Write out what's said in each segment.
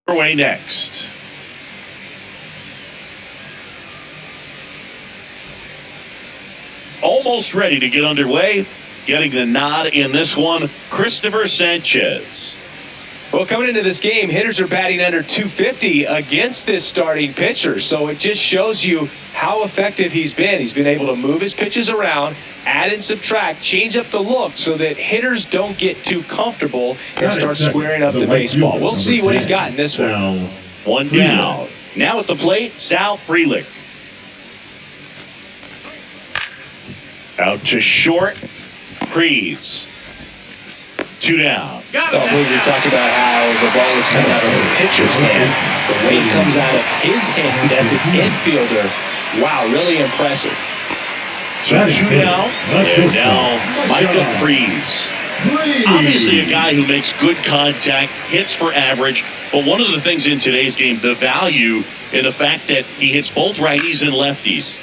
Away next. Almost ready to get underway. Getting the nod in this one, Christopher Sanchez. Well, coming into this game, hitters are batting under 250 against this starting pitcher. So it just shows you how effective he's been. He's been able to move his pitches around, add and subtract, change up the look so that hitters don't get too comfortable and start squaring up the baseball. We'll see what he's got in this one. One down. Now at the plate, Sal Frelick. Out to short, Freeze. 2 down. We talk about how the ball is coming out of the pitcher's hand. The way it comes out of his hand as an infielder, wow, really impressive. So 2 down, and now Micah Freeze. Obviously a guy who makes good contact, hits for average, but one of the things in today's game, the value in the fact that he hits both righties and lefties.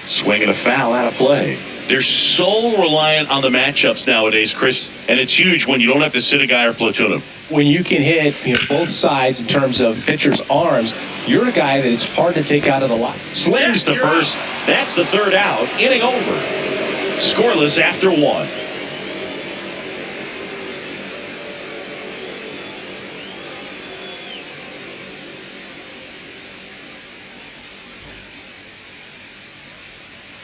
Swinging a foul out of play. They're so reliant on the matchups nowadays, Chris, and it's huge when you don't have to sit a guy or platoon him. When you can hit both sides in terms of pitcher's arms, you're a guy that it's hard to take out of the line. Slams to first. That's the third out. Inning over. Scoreless after 1.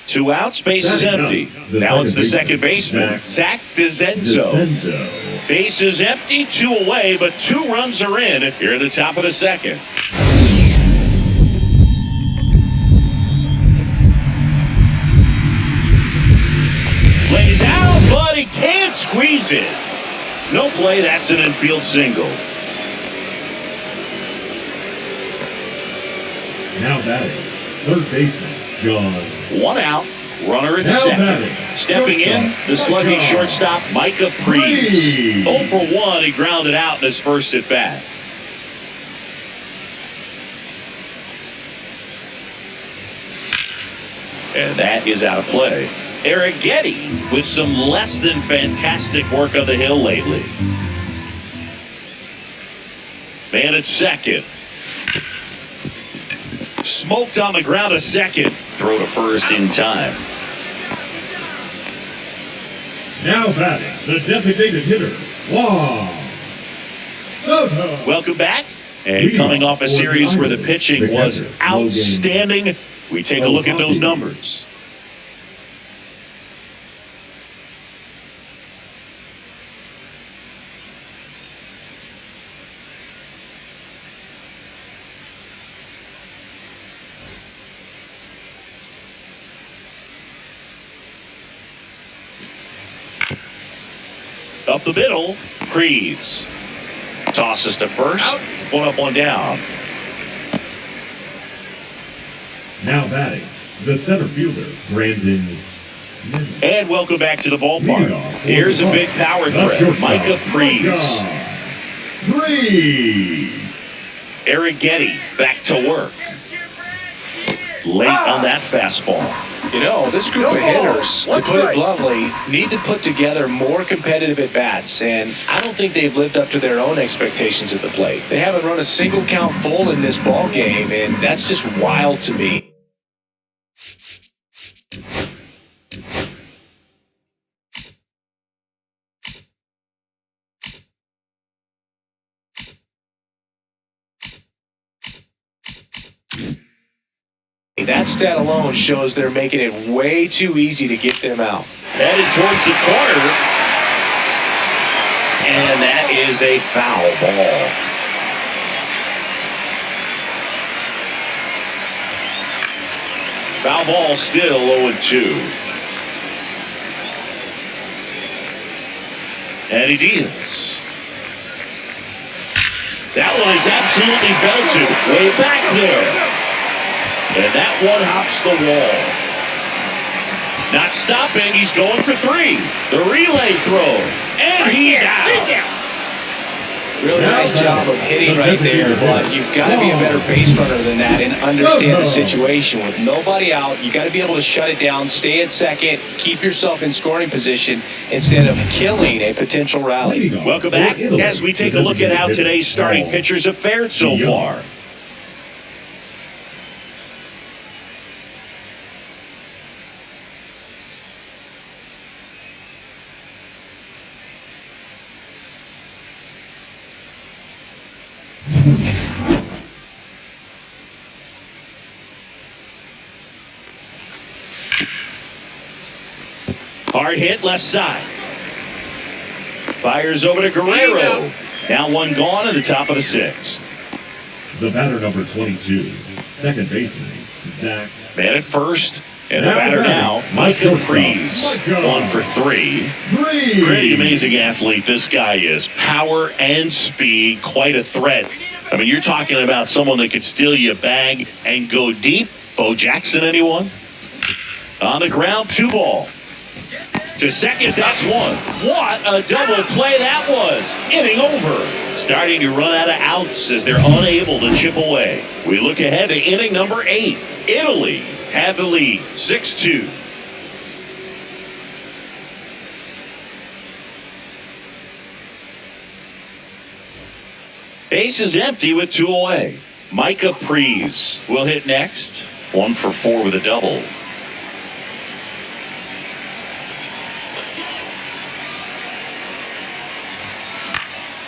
Two outs, base is empty. Now it's the second baseman, Zach DeZenzo. Base is empty, 2 away, but 2 runs are in here at the top of the second. Lays out, but he can't squeeze it. No play, that's an infield single. Now batting, third baseman, John. 1 out, runner at second. Stepping in, the slugging shortstop, Micah Freeze. 0 for 1, he grounded out in his first at bat. And that is out of play. Eric Getty with some less than fantastic work on the hill lately. Man at second. Smoked on the ground a second. Throw to first in time. Now batting, the designated hitter, Juan Soto. Welcome back. And coming off a series where the pitching was outstanding, we take a look at those numbers. Up the middle, Freeze. Tosses to first. 1 up, 1 down. Now batting, the center fielder, Brandon. And welcome back to the ballpark. Here's a big power threat, Micah Freeze. Eric Getty back to work. Late on that fastball. This group of hitters, to put it bluntly, need to put together more competitive at-bats, and I don't think they've lived up to their own expectations at the plate. They haven't run a single count full in this ball game, and that's just wild to me. That stat alone shows they're making it way too easy to get them out. Headed towards the corner. And that is a foul ball. Foul ball still 0-2. And he deals. That one is absolutely belted. Way back there. And that one hops the wall. Not stopping. He's going for 3. The relay throw. And he's out. Really nice job of hitting right there, but you've got to be a better base runner than that and understand the situation. With nobody out, you got to be able to shut it down, stay at second, keep yourself in scoring position instead of killing a potential rally. Welcome back as we take a look at how today's starting pitchers have fared so far. Hard hit left side. Fires over to Guerrero. Now one gone in the top of the sixth. The batter number 22, second baseman, Zach. Man at first. And the batter now, Micah Freeze. 1 for 3. Pretty amazing athlete this guy is. Power and speed, quite a threat. I mean, you're talking about someone that could steal you a bag and go deep. Bo Jackson, anyone? On the ground, 2 ball. To second, that's 1. What a double play that was. Inning over. Starting to run out of outs as they're unable to chip away. We look ahead to inning number 8. Italy had the lead, 6-2. Base is empty with 2 away. Micah Freeze will hit next. 1 for 4 with a double.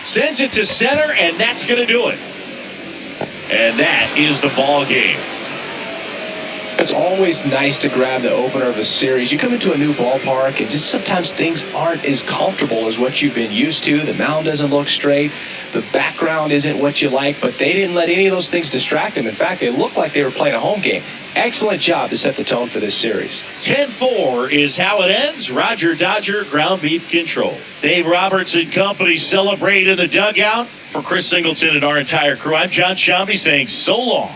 Sends it to center, and that's going to do it. And that is the ball game. It's always nice to grab the opener of a series. You come into a new ballpark, and just sometimes things aren't as comfortable as what you've been used to. The mound doesn't look straight. The background isn't what you like, but they didn't let any of those things distract them. In fact, they looked like they were playing a home game. Excellent job to set the tone for this series. 10-4 is how it ends. Roger Dodger, ground beef control. Dave Roberts and company celebrate in the dugout. For Chris Singleton and our entire crew, I'm John Shambi saying so long.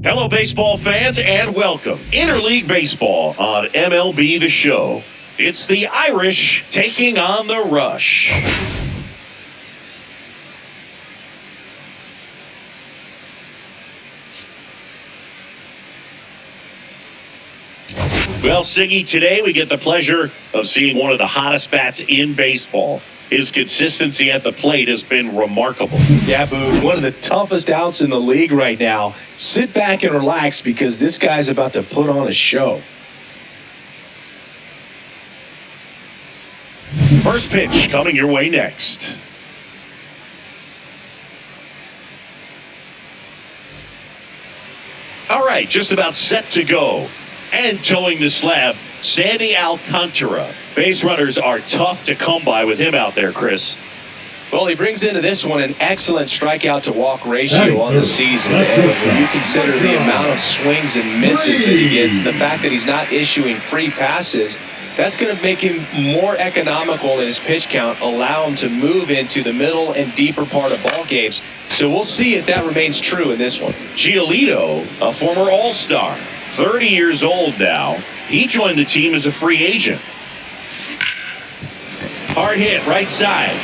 Hello, baseball fans, and welcome. Interleague Baseball on MLB The Show. It's the Irish taking on the Rush. Well, Siggy, today we get the pleasure of seeing one of the hottest bats in baseball. His consistency at the plate has been remarkable. Yeah, Boo, one of the toughest outs in the league right now. Sit back and relax because this guy's about to put on a show. First pitch coming your way next. All right, just about set to go. And towing the slab, Sandy Alcantara. Base runners are tough to come by with him out there, Chris. Well, he brings into this one an excellent strikeout to walk ratio on the season. And when you consider the amount of swings and misses that he gets, the fact that he's not issuing free passes, that's going to make him more economical in his pitch count, allow him to move into the middle and deeper part of ball games. So we'll see if that remains true in this one. Giolito, a former All-Star, 30 years old now. He joined the team as a free agent. Hard hit, right side.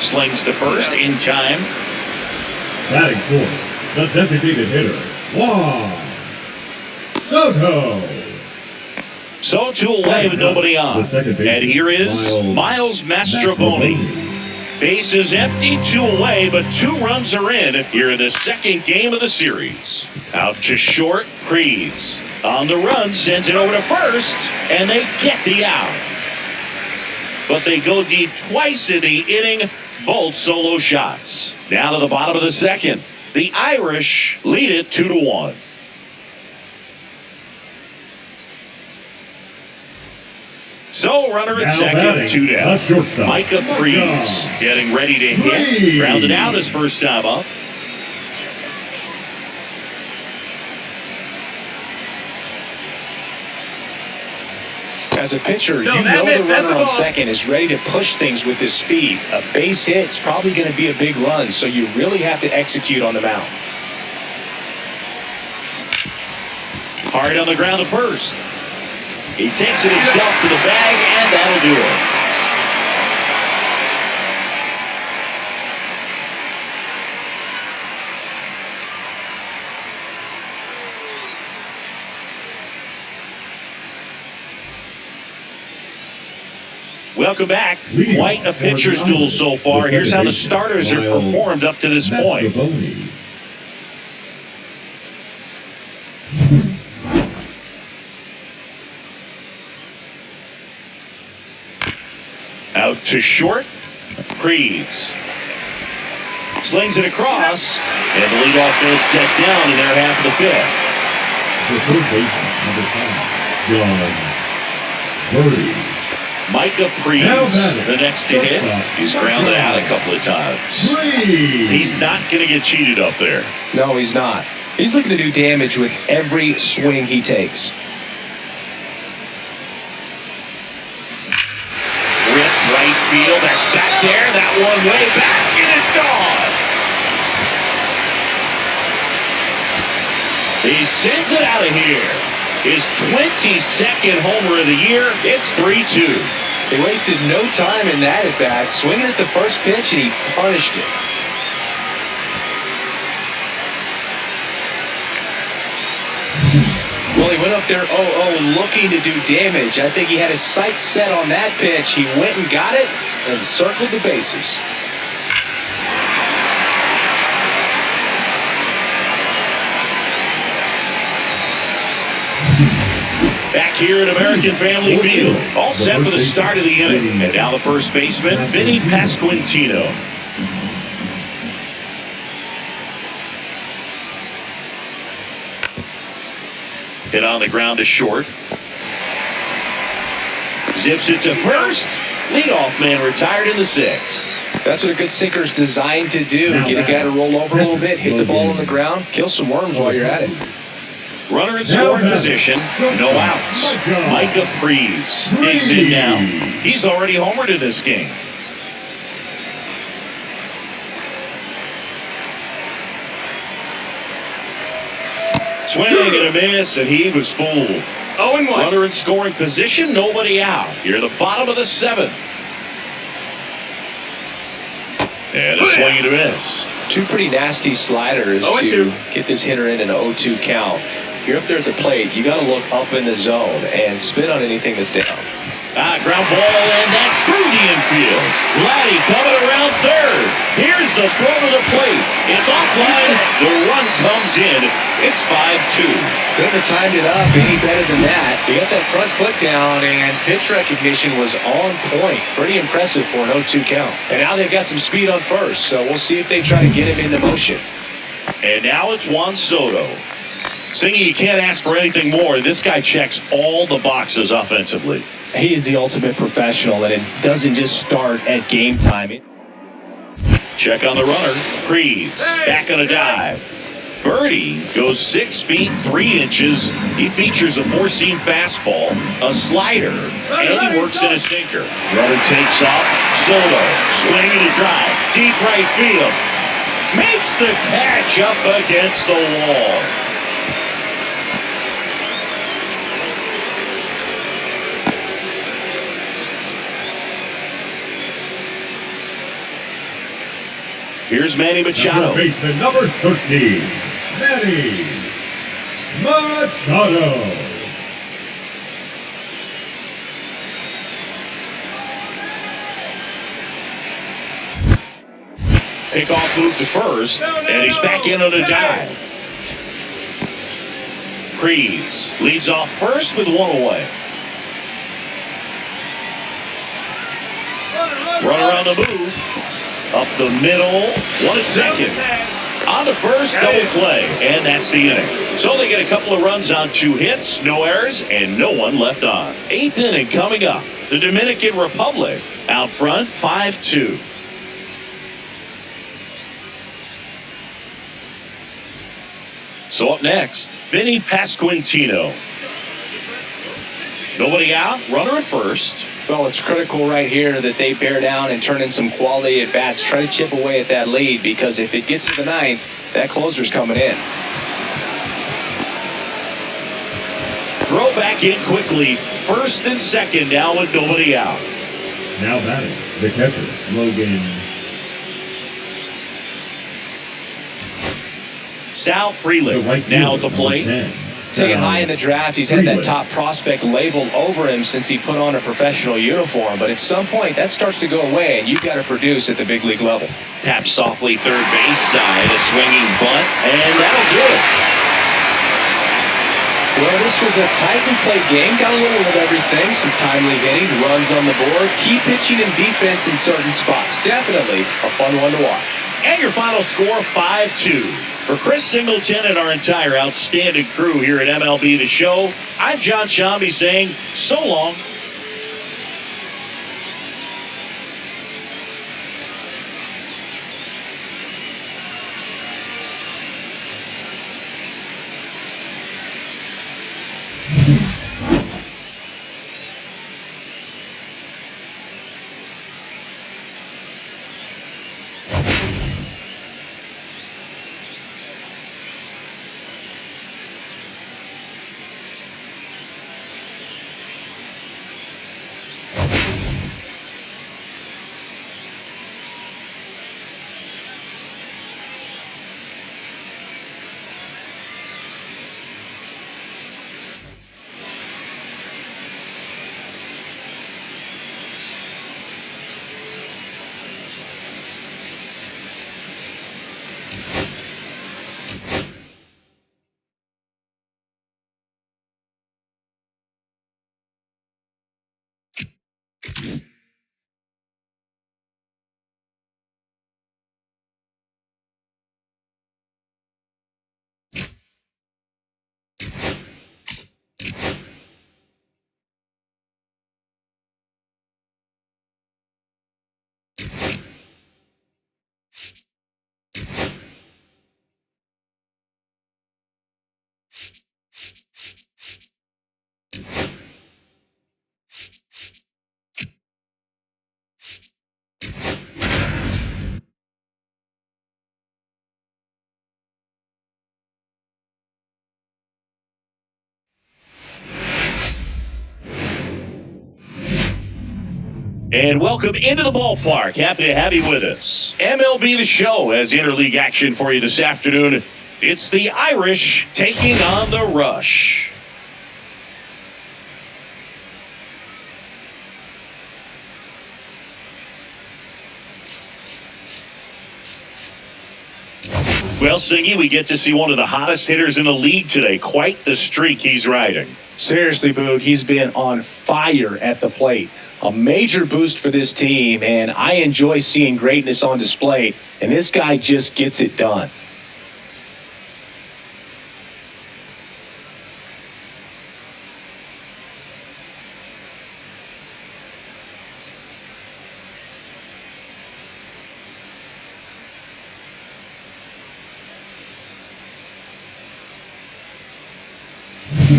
Slings to first in time. Batting fourth, the designated hitter, Juan Soto. So 2 away with nobody on. The second baseman, And here is Miles Mastrobuoni. Base is empty, 2 away, but 2 runs are in here in the second game of the series. Out to short, Freeze. On the run, sends it over to first, and they get the out. But they go deep twice in the inning, both solo shots. Now to the bottom of the second. The Irish lead it 2-1. So runner at Now second, batting, 2 down. the shortstop, Micah Freeze getting ready to hit. Grounded out his first time up. As a pitcher, you know the runner on second is ready to push things with his speed. A base hit's probably going to be a big run, so you really have to execute on the mound. Hard on the ground to first. He takes it himself to the bag, and that'll do it. Welcome back. Quite a pitcher's duel so far. Here's how the starters have performed up to this point. Out to short, Freeze. Slings it across, and the leadoff man set down in their half of the fifth. The third baseman, number 5, John Birdie. Micah Freeze, the next to hit. He's grounded out a couple of times. He's not going to get cheated up there. No, he's not. He's looking to do damage with every swing he takes. Rip right field. That's back there. That one way back, and it's gone. He sends it out of here. His 22nd homer of the year. It's 3-2. He wasted no time in that at bat, swinging at the first pitch, and he punished it. Well, he went up there 0-0 looking to do damage. I think he had his sights set on that pitch. He went and got it and circled the bases. Back here at American Family Field. All set for the start of the inning. And now the first baseman, Vinny Pasquantino. Hit on the ground to short. Zips it to first. Leadoff man retired in the sixth. That's what a good sinker's designed to do. Get a guy to roll over a little bit, hit the ball on the ground, kill some worms while you're at it. Runner in scoring position, no outs. Micah Freeze digs in now. He's already homered in this game. Swing and a miss, and he was fooled. 0-1. Runner in scoring position, nobody out. Here at the bottom of the seventh. And a swing and a miss. Two pretty nasty sliders to get this hitter in an 0-2 count. If you're up there at the plate, you got to look up in the zone and spit on anything that's down. Ground ball, and that's through the infield. Vladdy coming around third. Here's the throw to the plate. It's offline. The run comes in. It's 5-2. Couldn't have timed it up any better than that. He got that front foot down, and pitch recognition was on point. Pretty impressive for an 0-2 count. And now they've got some speed on first, so we'll see if they try to get him into motion. And now it's Juan Soto. Singy, you can't ask for anything more. This guy checks all the boxes offensively. He is the ultimate professional, and it doesn't just start at game time. Check on the runner. Freeze. Back on a dive. Birdie goes 6 feet 3 inches. He features a four-seam fastball, a slider, and he works in a sinker. Runner takes off. Soto swinging a drive. Deep right field. Makes the catch up against the wall. Here's Here's Manny Machado. Baseman number 13, Manny Machado. Pickoff move to first, and he's back in on a dive. Freeze leads off first with one away. Runner on the move. Up the middle. 1 second. On to first, double play. And that's the inning. So they get a couple of runs on 2 hits, no errors, and no one left on. 8th inning coming up. The Dominican Republic out front, 5-2. So up next, Vinny Pasquantino. Nobody out, runner at first. Well, it's critical right here that they bear down and turn in some quality at bats. Try to chip away at that lead, because if it gets to the 9th, that closer's coming in. Throw back in quickly. First and second now with nobody out. Now batting, the catcher, Logan. Sal Freeland now at the plate. Taken high in the draft, he's had that top prospect labeled over him since he put on a professional uniform. But at some point, that starts to go away, and you've got to produce at the big league level. Tap softly third base side, a swinging bunt, and that'll do it. Well, this was a tightly played game. Got a little of everything. Some timely hitting, runs on the board, key pitching and defense in certain spots. Definitely a fun one to watch. And your final score, 5-2. For Chris Singleton and our entire outstanding crew here at MLB The Show, I'm John Shambi saying so long. And welcome into the ballpark. Happy to have you with us. MLB The Show has interleague action for you this afternoon. It's the Irish taking on the Rush. Well, Singy, we get to see one of the hottest hitters in the league today. Quite the streak he's riding. Seriously, Boog, he's been on fire at the plate. A major boost for this team, and I enjoy seeing greatness on display, and this guy just gets it done.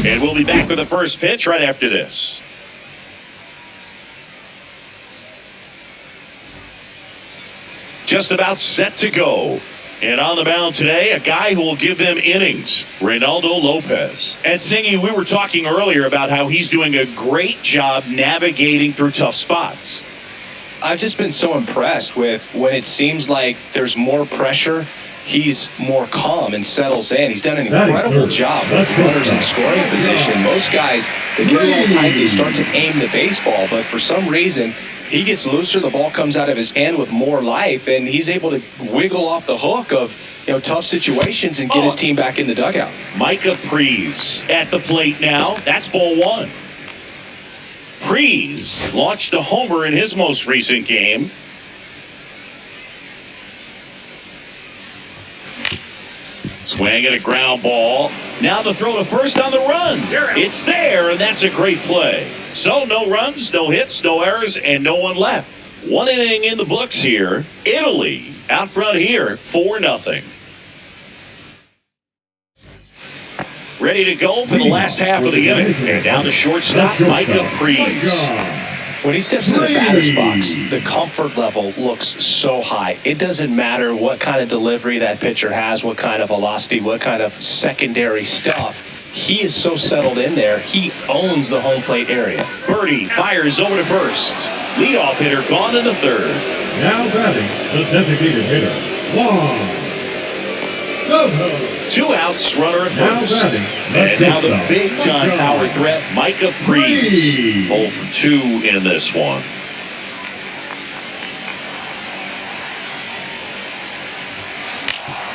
And we'll be back with the first pitch right after this. Just about set to go. And on the mound today, a guy who will give them innings, Reynaldo Lopez. And Singy, we were talking earlier about how he's doing a great job navigating through tough spots. I've just been so impressed with when it seems like there's more pressure, he's more calm and settles in. He's done an incredible job with runners in scoring position. Most guys, they get a little tight, they start to aim the baseball, but for some reason, he gets looser, the ball comes out of his hand with more life, and he's able to wiggle off the hook of tough situations and get his team back in the dugout. Micah Prees at the plate now. That's ball one. Prees launched a homer in his most recent game. Swing at a ground ball. Now the throw to first on the run. It's there, and that's a great play. So no runs, no hits, no errors, and no one left. One inning in the books here. Italy out front here, 4-0. Ready to go for the last half of the inning. And down to shortstop, Micah Prees. When he steps into the batter's box, the comfort level looks so high. It doesn't matter what kind of delivery that pitcher has, what kind of velocity, what kind of secondary stuff. He is so settled in there, he owns the home plate area. Birdie fires over to first. Leadoff hitter gone in the third. Now batting, the designated hitter, Juan Soto. 2 outs, runner at first. And now the big-time power threat, Micah Prees. 0 for 2 in this one.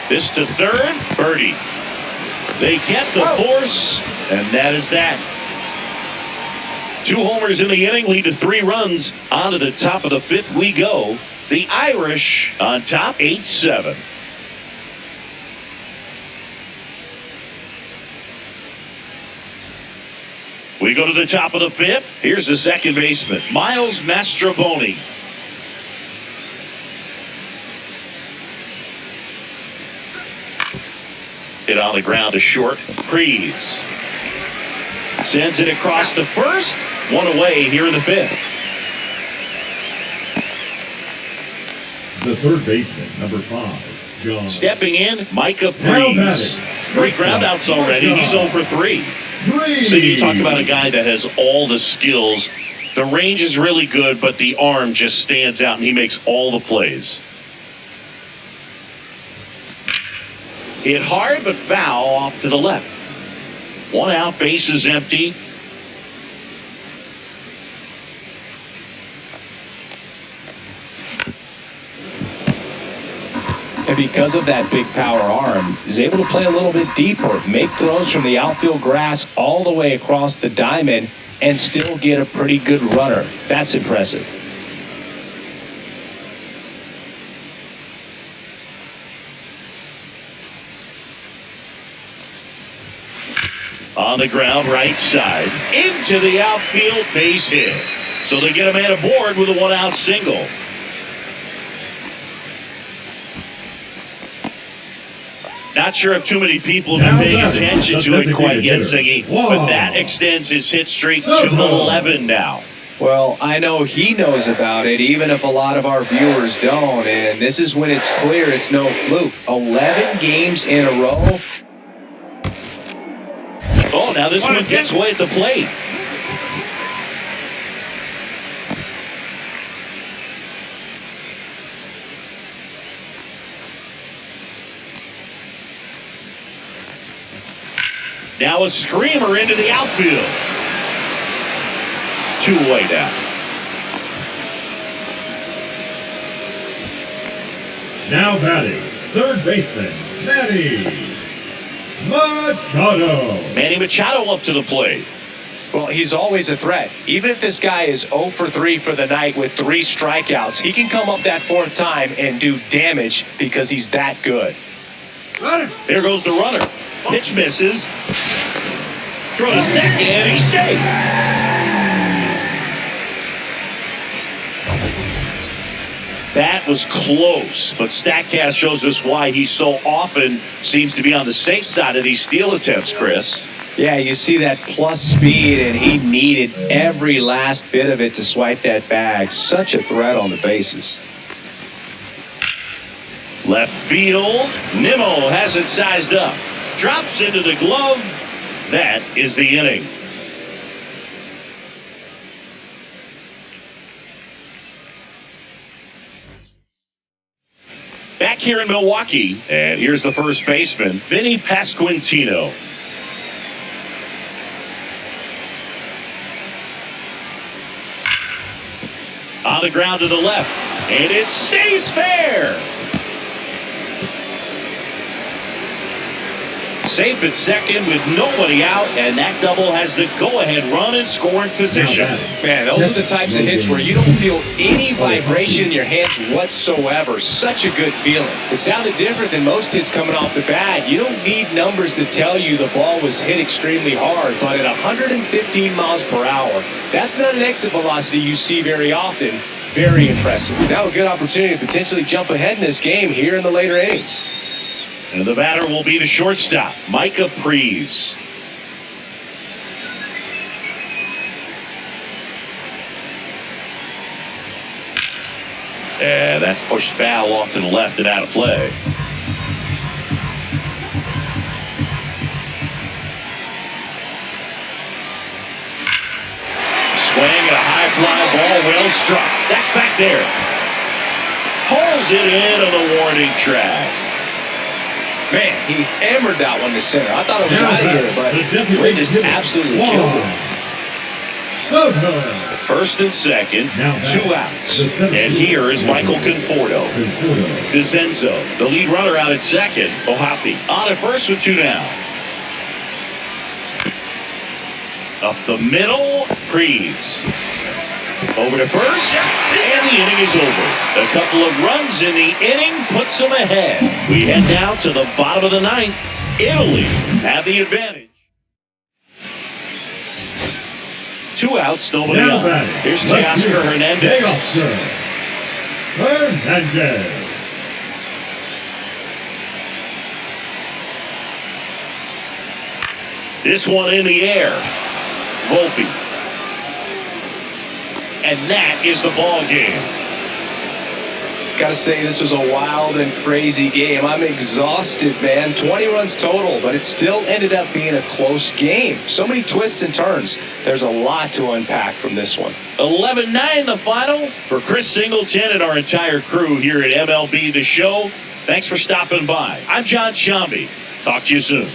This to third, birdie. They get the force, and that is that. 2 homers in the inning lead to 3 runs. On to the top of the 5th we go. The Irish on top, 8-7. We go to the top of the 5th. Here's the second baseman, Miles Mastrobuoni. Hit on the ground to short. Prees sends it across the first. 1 away here in the 5th. The third baseman, number 5, John. Stepping in, Micah Prees. 3 groundouts already. He's 0 for 3. So you talk about a guy that has all the skills. The range is really good, but the arm just stands out, and he makes all the plays. Hit hard, but foul off to the left. 1 out, base is empty. And because of that big power arm, he's able to play a little bit deeper, make throws from the outfield grass all the way across the diamond, and still get a pretty good runner. That's impressive. On the ground, right side, into the outfield, base hit. So they get a man aboard with a 1-out single. Not sure if too many people have been paying attention to it quite yet, Siggy, but that extends his hit streak to 11 now. Well, I know he knows about it, even if a lot of our viewers don't, and this is when it's clear it's no fluke. 11 games in a row. Oh, now this one gets away at the plate. Now a screamer into the outfield. 2 away now. Now batting, third baseman, Manny Machado. Manny Machado up to the plate. Well, he's always a threat. Even if this guy is 0 for 3 for the night with 3 strikeouts, he can come up that 4th time and do damage because he's that good. There goes the runner. Pitch misses. Throw to second, and he's safe. That was close, but StatCast shows us why he so often seems to be on the safe side of these steal attempts, Chris. Yeah, you see that plus speed, and he needed every last bit of it to swipe that bag. Such a threat on the bases. Left field, Nimmo has it sized up. Drops into the glove. That is the inning. Back here in Milwaukee, and here's the first baseman, Vinny Pasquantino. On the ground to the left, and it stays fair. Safe at second with nobody out, and that double has the go-ahead run in scoring position. Man, those are the types of hits where you don't feel any vibration in your hands whatsoever. Such a good feeling. It sounded different than most hits coming off the bat. You don't need numbers to tell you the ball was hit extremely hard, but at 115 miles per hour, that's not an exit velocity you see very often. Very impressive. Now a good opportunity to potentially jump ahead in this game here in the later innings. And the batter will be the shortstop, Micah Prees. And that's pushed foul off to the left and out of play. Swing and a high fly ball, well struck. That's back there. Pulls it into the warning track. Man, he hammered that one to center. I thought it was out of here, but they just absolutely killed him. First and second, 2 outs. And here is Michael Conforto. DeZenzo, the lead runner out at second. Ohapi on at first with 2 down. Up the middle, Prees. Over to first, and the inning is over. A couple of runs in the inning puts them ahead. We head down to the bottom of the 9th. Italy have the advantage. 2 outs, nobody on. Here's Teoscar Hernandez. This one in the air. Volpe. And that is the ball game. Gotta say, this was a wild and crazy game. I'm exhausted, man. 20 runs total, but it still ended up being a close game. So many twists and turns. There's a lot to unpack from this one. 11-9 the final. For Chris Singleton and our entire crew here at MLB The Show, thanks for stopping by. I'm John Shambi. Talk to you soon.